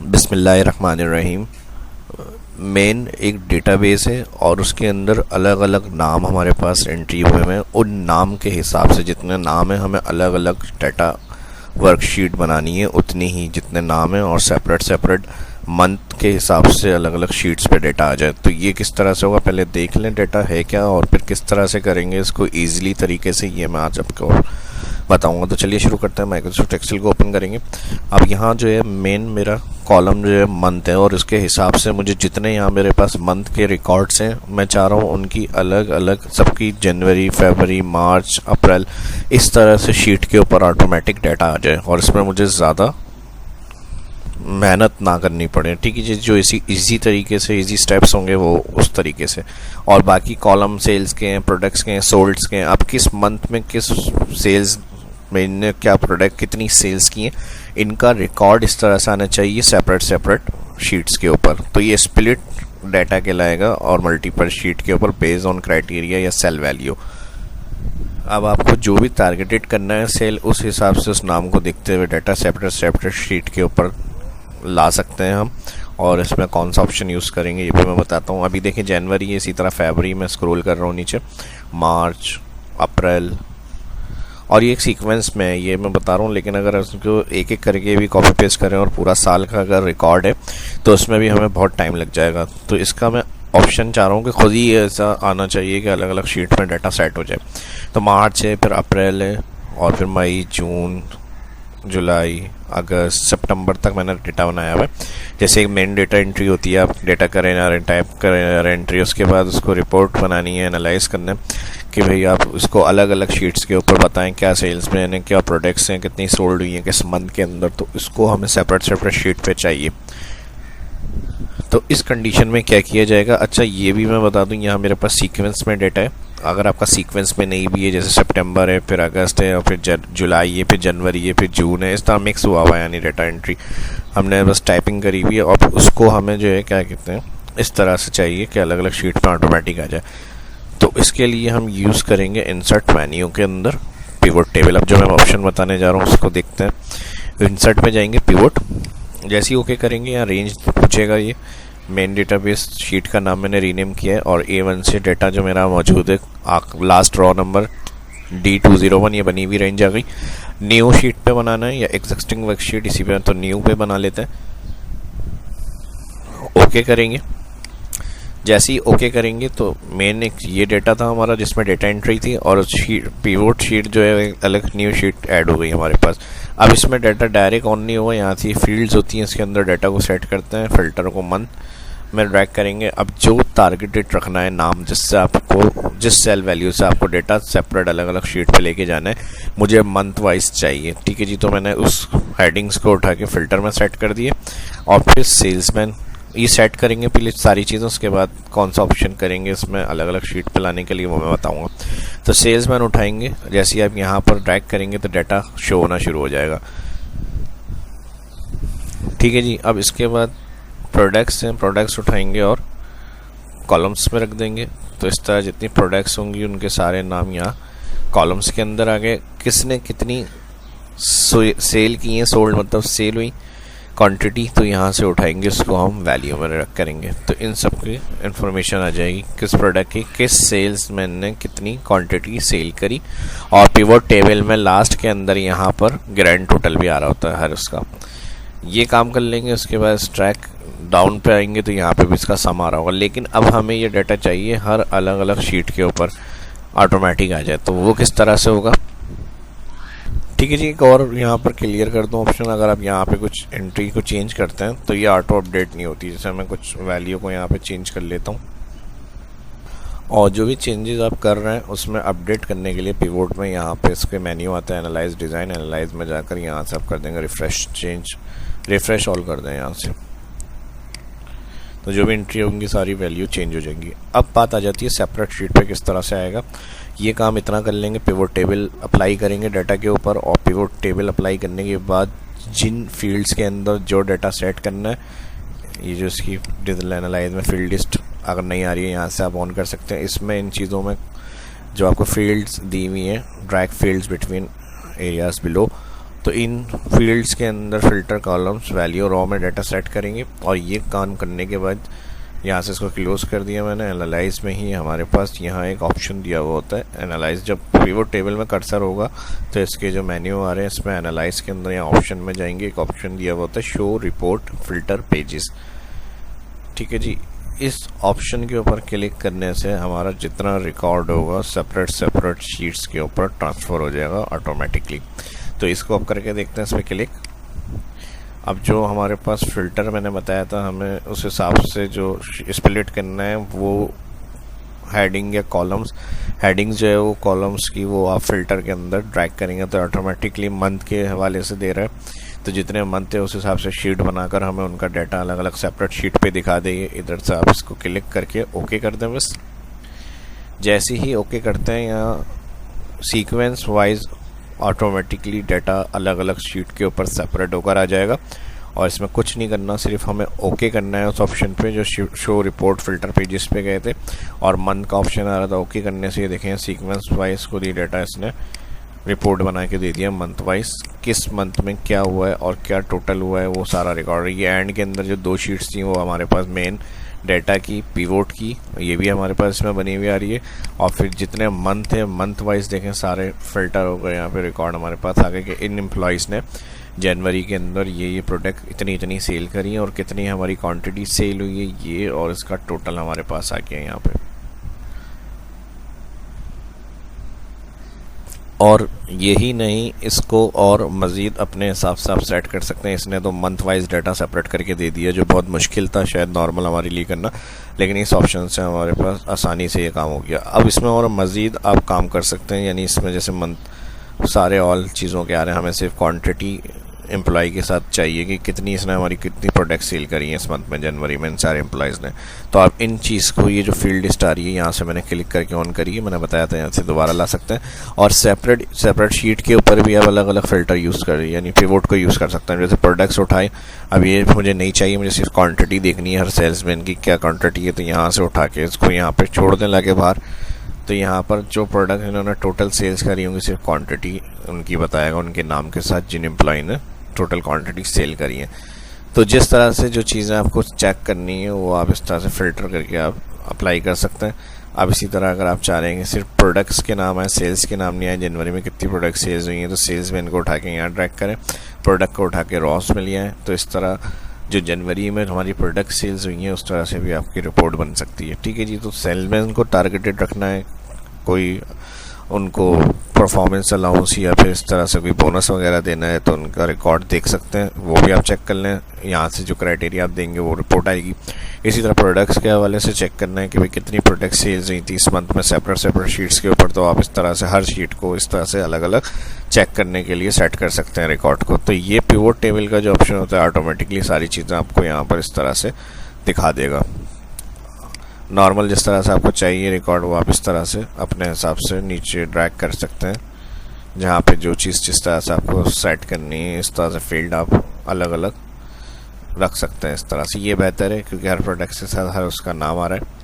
बिस्मिल्लाहिर्रहमानिर्रहीम। मेन एक डेटाबेस है और उसके अंदर अलग अलग नाम हमारे पास एंट्री हुए हैं। उन नाम के हिसाब से जितने नाम हैं हमें अलग अलग डाटा वर्कशीट बनानी है, उतनी ही जितने नाम हैं, और सेपरेट सेपरेट मंथ के हिसाब से अलग अलग शीट्स पे डाटा आ जाए। तो ये किस तरह से होगा, पहले देख लें डाटा है क्या और फिर किस तरह से करेंगे इसको ईजिली तरीके से, ये मैं आज आपको बताऊंगा। तो चलिए शुरू करते हैं। माइक्रोसॉफ्ट एक्सेल को ओपन करेंगे। अब यहाँ जो है मेन मेरा कॉलम जो है मंथ है, और इसके हिसाब से मुझे जितने यहाँ मेरे पास मंथ के रिकॉर्ड्स हैं मैं चाह रहा हूँ उनकी अलग अलग सबकी जनवरी, फरवरी, मार्च, अप्रैल इस तरह से शीट के ऊपर ऑटोमेटिक डाटा आ जाए और इसमें मुझे ज़्यादा मेहनत ना करनी पड़े। ठीक है जी, जो इसी तरीके से इजी स्टेप्स होंगे वो उस तरीके से। और बाकी कॉलम सेल्स के हैं, प्रोडक्ट्स के हैं, सोल्ड्स के हैं, अब किस मंथ में किस सेल्स में इनने क्या प्रोडक्ट कितनी सेल्स की हैं, इनका रिकॉर्ड इस तरह से आना चाहिए सेपरेट सेपरेट शीट्स के ऊपर। तो ये स्प्लिट डाटा कहलाएगा और मल्टीपल शीट के ऊपर बेस्ड ऑन क्राइटेरिया या सेल वैल्यू। अब आपको जो भी टारगेटेड करना है सेल, उस हिसाब से उस नाम को देखते हुए डाटा सेपरेट सेपरेट शीट के ऊपर ला सकते हैं हम। और इसमें कौन सा ऑप्शन यूज़ करेंगे ये भी मैं बताता हूँ। अभी देखिए जनवरी, इसी तरह फरवरी में स्क्रॉल कर रहा हूँ नीचे, मार्च, अप्रैल, और ये एक सीक्वेंस में है ये मैं बता रहा हूँ। लेकिन अगर उसको एक एक करके भी कॉपी पेस्ट करें और पूरा साल का अगर रिकॉर्ड है तो उसमें भी हमें बहुत टाइम लग जाएगा। तो इसका मैं ऑप्शन चाह रहा हूँ कि खुद ही ऐसा आना चाहिए कि अलग अलग शीट में डाटा सेट हो जाए। तो मार्च है, फिर अप्रैल है, और फिर मई, जून, जुलाई, अगस्त, सितंबर तक मैंने डेटा बनाया हुआ है। जैसे एक मेन डेटा एंट्री होती है, आप डेटा करें, टाइप करें एंट्री, उसके बाद उसको रिपोर्ट बनानी है, एनालाइज करना है कि भाई आप उसको अलग अलग शीट्स के ऊपर बताएं क्या सेल्स में हैं, क्या प्रोडक्ट्स हैं, कितनी सोल्ड हुई हैं किस मंथ के अंदर। तो इसको हमें सेपरेट सेपरेट शीट पे चाहिए। तो इस कंडीशन में क्या किया जाएगा, अच्छा ये भी मैं बता दूं, यहाँ मेरे पास सीक्वेंस में डेटा है। अगर आपका सीक्वेंस में नहीं भी है, जैसे सितंबर है, फिर अगस्त है, और फिर जुलाई है, फिर जनवरी है, फिर जून है, इस तरह मिक्स हुआ हुआ है, यानी डेटा एंट्री हमने बस टाइपिंग करी हुई है और उसको हमें जो है क्या कहते हैं इस तरह से चाहिए कि अलग अलग शीट में ऑटोमेटिक आ जाए। तो इसके लिए हम यूज़ करेंगे इंसर्ट मेन्यू के अंदर पिवोट टेबल। अब जो मैं ऑप्शन बताने जा रहा हूँ उसको देखते हैं। इंसर्ट में जाएंगे, पिवोट, जैसे ही ओके करेंगे यहाँ रेंज पूछेगा। ये मेन डेटाबेस शीट का नाम मैंने रीनेम किया है और A1 से डेटा जो मेरा मौजूद है, लास्ट रॉ नंबर D201, ये बनी हुई रेंज आ गई। न्यू शीट पे बनाना है या एग्जिस्टिंग वर्कशीट, इसी पे तो न्यू पे बना लेते हैं। ओके करेंगे। जैसे ही ओके करेंगे तो मेन एक ये डेटा था हमारा जिसमें डेटा एंट्री थी, और शीट पिवोट शीट जो है अलग न्यू शीट ऐड हो गई हमारे पास। अब इसमें डाटा डायरेक्ट ऑन नहीं होगा, यहाँ से फील्ड्स होती हैं, इसके अंदर डाटा को सेट करते हैं, फिल्टर को मंथ में ड्रैग करेंगे। अब जो टारगेटेड रखना है नाम, जिससे आपको जिस सेल वैल्यू से आपको डेटा सेपरेट अलग अलग शीट पे लेके जाना है, मुझे मंथ वाइज चाहिए। ठीक है जी, तो मैंने उस हेडिंग्स को उठा के फिल्टर में सेट कर दिए और फिर सेल्समैन ये सेट करेंगे पहले सारी चीज़ें, उसके बाद कौन सा ऑप्शन करेंगे इसमें अलग अलग शीट पे लाने के लिए वो मैं बताऊंगा। तो सेल्समैन उठाएंगे, जैसे ही आप यहाँ पर ड्रैग करेंगे तो डाटा शो होना शुरू हो जाएगा। ठीक है जी, अब इसके बाद प्रोडक्ट्स हैं, प्रोडक्ट्स उठाएंगे और कॉलम्स में रख देंगे। तो इस तरह जितनी प्रोडक्ट्स होंगी उनके सारे नाम यहाँ कॉलम्स के अंदर आ गए। किसने कितनी सेल की हैं, सोल्ड मतलब सेल हुई क्वांटिटी, तो यहाँ से उठाएंगे उसको हम वैल्यू में रख करेंगे। तो इन सब की इंफॉर्मेशन आ जाएगी किस प्रोडक्ट की किस सेल्समैन ने कितनी क्वांटिटी सेल करी। और पिवोट टेबल में लास्ट के अंदर यहाँ पर ग्रैंड टोटल भी आ रहा होता है हर उसका। ये काम कर लेंगे। उसके बाद ट्रैक डाउन पे आएंगे तो यहाँ पे भी इसका सम आ रहा होगा। लेकिन अब हमें ये डाटा चाहिए हर अलग अलग शीट के ऊपर ऑटोमेटिक आ जाए, तो वो किस तरह से होगा। ठीक है जी, एक और यहाँ पर क्लियर कर दूँ ऑप्शन, अगर आप यहाँ पे कुछ एंट्री को चेंज करते हैं तो ये ऑटो अपडेट नहीं होती। जैसे मैं कुछ वैल्यू को यहाँ पे चेंज कर लेता हूँ, और जो भी चेंजेस आप कर रहे हैं उसमें अपडेट करने के लिए पिवोट में यहाँ पे इसके मेन्यू आता है, एनालाइज डिज़ाइन, एनालाइज में जाकर यहाँ से आप कर देंगे रिफ्रेश चेंज, रिफ्रेश ऑल कर दें यहाँ से। तो जो भी एंट्री होंगी सारी वैल्यू चेंज हो जाएंगी। अब बात आ जाती है सेपरेट शीट पे किस तरह से आएगा। ये काम इतना कर लेंगे, पिवोट टेबल अप्लाई करेंगे डाटा के ऊपर, और पिवोट टेबल अप्लाई करने के बाद जिन फील्ड्स के अंदर जो डाटा सेट करना है, ये जो इसकी एनालाइज में फील्ड लिस्ट अगर नहीं आ रही है यहाँ से आप ऑन कर सकते हैं। इसमें इन चीज़ों में जो आपको फील्ड्स दी हुई हैं, drag fields between areas below, तो इन फील्ड्स के अंदर फिल्टर कॉलम्स वैल्यू रॉ में डाटा सेट करेंगे, और ये काम करने के बाद यहाँ से इसको क्लोज कर दिया मैंने। एनालाइज में ही हमारे पास यहाँ एक ऑप्शन दिया हुआ होता है एनालाइज। जब पिवोट टेबल में कर्सर होगा तो इसके जो मेन्यू आ रहे हैं इसमें एनालाइज के अंदर यहाँ ऑप्शन में जाएंगे, एक ऑप्शन दिया हुआ होता है शो रिपोर्ट फिल्टर पेजेस। ठीक है जी, इस ऑप्शन के ऊपर क्लिक करने से हमारा जितना रिकॉर्ड होगा सेपरेट शीट्स के ऊपर ट्रांसफ़र हो जाएगा ऑटोमेटिकली। तो इसको अब करके देखते हैं इस पर क्लिक। अब जो हमारे पास फ़िल्टर मैंने बताया था, हमें उस हिसाब से जो स्प्लिट करना है वो हेडिंग या कॉलम्स, हेडिंग्स जो है वो कॉलम्स की वो आप फ़िल्टर के अंदर ड्रैग करेंगे तो ऑटोमेटिकली मंथ के हवाले से दे रहा है। तो जितने मंथ है उस हिसाब से शीट बनाकर हमें उनका डाटा अलग अलग सेपरेट शीट पे दिखा देंगे। इधर से आप इसको क्लिक करके ओके कर दें बस। जैसे ही ओके करते हैं यहाँ सीक्वेंस वाइज ऑटोमेटिकली डाटा अलग अलग शीट के ऊपर सेपरेट होकर आ जाएगा, और इसमें कुछ नहीं करना, सिर्फ हमें ओके करना है उस ऑप्शन पे जो शो रिपोर्ट फिल्टर पेजेस पे गए थे और मंथ का ऑप्शन आ रहा था। ओके करने से ये देखें सीक्वेंस वाइज को दी डाटा इसने रिपोर्ट बना के दे दिया मंथ वाइज, किस मंथ में क्या हुआ है और क्या टोटल हुआ है वो सारा रिकॉर्ड। ये एंड के अंदर जो 2 शीट्स थी वो हमारे पास मेन डेटा की, पिवोट की, ये भी हमारे पास इसमें बनी हुई आ रही है। और फिर जितने मंथ है मंथ वाइज देखें सारे फिल्टर हो गए, यहाँ पे रिकॉर्ड हमारे पास आ गए कि इन एम्प्लॉइज़ ने जनवरी के अंदर ये प्रोडक्ट इतनी सेल करी है और कितनी हमारी क्वांटिटी सेल हुई है ये, और इसका टोटल हमारे पास आ गया है यहाँ पे। और यही नहीं, इसको और मज़ीद अपने हिसाब से आप सेट कर सकते हैं। इसने तो मंथ वाइज डाटा सेपरेट करके दे दिया जो बहुत मुश्किल था शायद नॉर्मल हमारे लिए करना, लेकिन इस ऑप्शन से हमारे पास आसानी से ये काम हो गया। अब इसमें और मज़ीद आप काम कर सकते हैं, यानी इसमें जैसे मंथ सारे ऑल चीज़ों के आ रहे हैं, हमें सिर्फ क्वांटिटी एम्प्लॉय के साथ चाहिए कि कितनी इसने हमारी कितनी प्रोडक्ट सेल करी है इस मंथ में जनवरी में इन सारे एम्प्लॉयज़ ने। तो आप इन चीज़ को, ये जो फील्ड लिस्ट आ रही है यहाँ से मैंने क्लिक करके ऑन करी है, मैंने बताया था यहाँ से दोबारा ला सकते हैं। और सेपरेट शीट के ऊपर भी आप अलग अलग फ़िल्टर यूज़ कर रही है, यानी पिवोट को यूज़ कर सकते हैं। जैसे प्रोडक्ट्स उठाए, अब ये मुझे नहीं चाहिए, मुझे सिर्फ क्वान्टिटी देखनी है हर सेल्समैन की क्या क्वान्टिटी है, तो यहाँ से उठा के इसको यहाँ पर छोड़ दें लगे बाहर। तो यहाँ पर जो प्रोडक्ट इन्होंने टोटल सेल्स करी होंगी सिर्फ क्वांटिटी उनकी बताएगा उनके नाम के साथ जिन एम्प्लॉय ने टोटल क्वांटिटी सेल करी है। तो जिस तरह से जो चीज़ें आपको चेक करनी है वो आप इस तरह से फ़िल्टर करके आप अप्लाई कर सकते हैं। अब इसी तरह अगर आप चाह रहे हैं कि सिर्फ प्रोडक्ट्स के नाम आए, सेल्स के नाम नहीं आए, जनवरी में कितनी प्रोडक्ट सेल्स हुई हैं, तो सेल्स में इनको उठा के यहाँ ड्रैग करें, प्रोडक्ट को उठा के रॉस में लिया है। तो इस तरह जो जनवरी में हमारी प्रोडक्ट सेल्स हुई हैं उस तरह से भी आपकी रिपोर्ट बन सकती है। ठीक है जी, तो सेल्समैन को टारगेटेड रखना है, कोई उनको परफॉर्मेंस अलाउंस या फिर इस तरह से कोई बोनस वगैरह देना है तो उनका रिकॉर्ड देख सकते हैं, वो भी आप चेक कर लें। यहाँ से जो क्राइटेरिया आप देंगे वो रिपोर्ट आएगी। इसी तरह प्रोडक्ट्स के हवाले से चेक करना है कि भाई कितनी प्रोडक्ट सेल्स हुई थी इस मंथ में सेपरेट शीट्स के ऊपर, तो आप इस तरह से हर शीट को इस तरह से अलग अलग चेक करने के लिए सेट कर सकते हैं रिकॉर्ड को। तो ये पिवोट टेबल का जो ऑप्शन होता है ऑटोमेटिकली सारी चीज़ें आपको यहाँ पर इस तरह से दिखा देगा। नॉर्मल जिस तरह से आपको चाहिए रिकॉर्ड वो आप इस तरह से अपने हिसाब से नीचे ड्रैग कर सकते हैं, जहाँ पे जो चीज़ जिस तरह से आपको सेट करनी है इस तरह से फील्ड आप अलग अलग रख सकते हैं। इस तरह से ये बेहतर है क्योंकि हर प्रोडक्ट के साथ हर उसका नाम आ रहा है।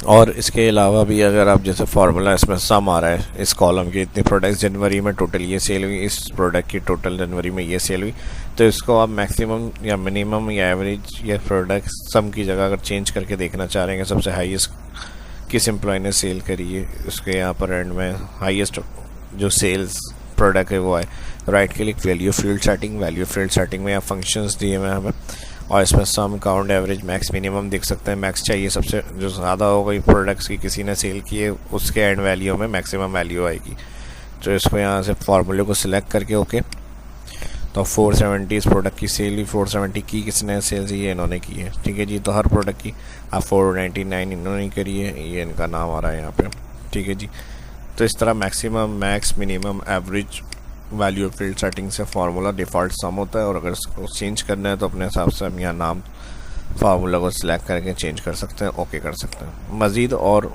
और इसके अलावा भी अगर आप जैसे फार्मूला इसमें सम आ रहा है इस कॉलम की इतनी प्रोडक्ट्स जनवरी में टोटल ये सेल हुई, इस प्रोडक्ट की टोटल जनवरी में ये सेल हुई, तो इसको आप मैक्सिमम या मिनिमम या एवरेज या प्रोडक्ट सम की जगह अगर चेंज करके देखना चाह रहे हैं सबसे हाईएस्ट किस एम्प्लॉय ने सेल करी है, उसके यहाँ पर एंड में हाईएस्ट जो सेल्स प्रोडक्ट है वो आए, right click value field setting में यहाँ फंक्शंस दिए हुए हैं हमें, और इसमें सम काउंट एवरेज मैक्स मिनिमम देख सकते हैं। मैक्स चाहिए सबसे जो ज़्यादा होगा प्रोडक्ट्स की किसी ने सेल किए उसके एंड वैल्यू में मैक्सिमम वैल्यू आएगी। तो इसको यहाँ से फार्मूले को सिलेक्ट करके ओके, तो 470 इस प्रोडक्ट की सेल हुई, 470 की किसने सेल्स ये इन्होंने की है। ठीक है जी, तो हर प्रोडक्ट की आप 499 इन्होंने करी है, ये इनका नाम आ रहा है यहाँ पे। ठीक है जी, तो इस तरह maximum max minimum average value field setting से फार्मूला डिफ़ॉल्ट सम होता है, और अगर इसको चेंज करना है तो अपने हिसाब से हम यहाँ नाम फार्मूला को सिलेक्ट करके चेंज कर सकते हैं, ओके कर सकते हैं। मज़ीद और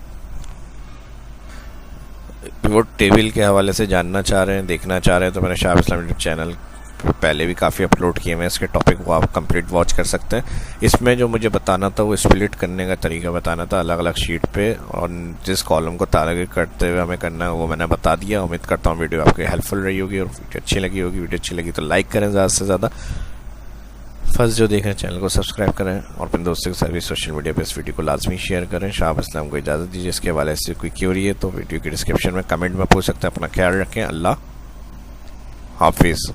पिवोट टेबल के हवाले से जानना चाह रहे हैं, देखना चाह रहे हैं तो मेरे शाह इस्लाम यूट्यूब चैनल पहले भी काफ़ी अपलोड किए हुए हैं इसके टॉपिक, वो आप कंप्लीट वॉच कर सकते हैं। इसमें जो मुझे बताना था वो स्प्लिट करने का तरीका बताना था अलग अलग शीट पे, और जिस कॉलम को टारगेट करते हुए हमें करना है वो मैंने बता दिया। उम्मीद करता हूँ वीडियो आपकी हेल्पफुल रही होगी और वीडियो अच्छी लगी होगी। वीडियो अच्छी लगी तो लाइक करें ज़्यादा से ज़्यादा, फर्स्ट जो देख रहे हैं चैनल को सब्सक्राइब करें और अपने दोस्तों के साथ भी सोशल मीडिया पर इस वीडियो को लाजमी शेयर करें। शाह इस्लाम को इजाज़त दीजिए। इसके हवाले से कोई क्यूरी है तो वीडियो की डिस्क्रिप्शन में कमेंट में पूछ सकते हैं। अपना ख्याल रखें। अल्लाह हाफिज़।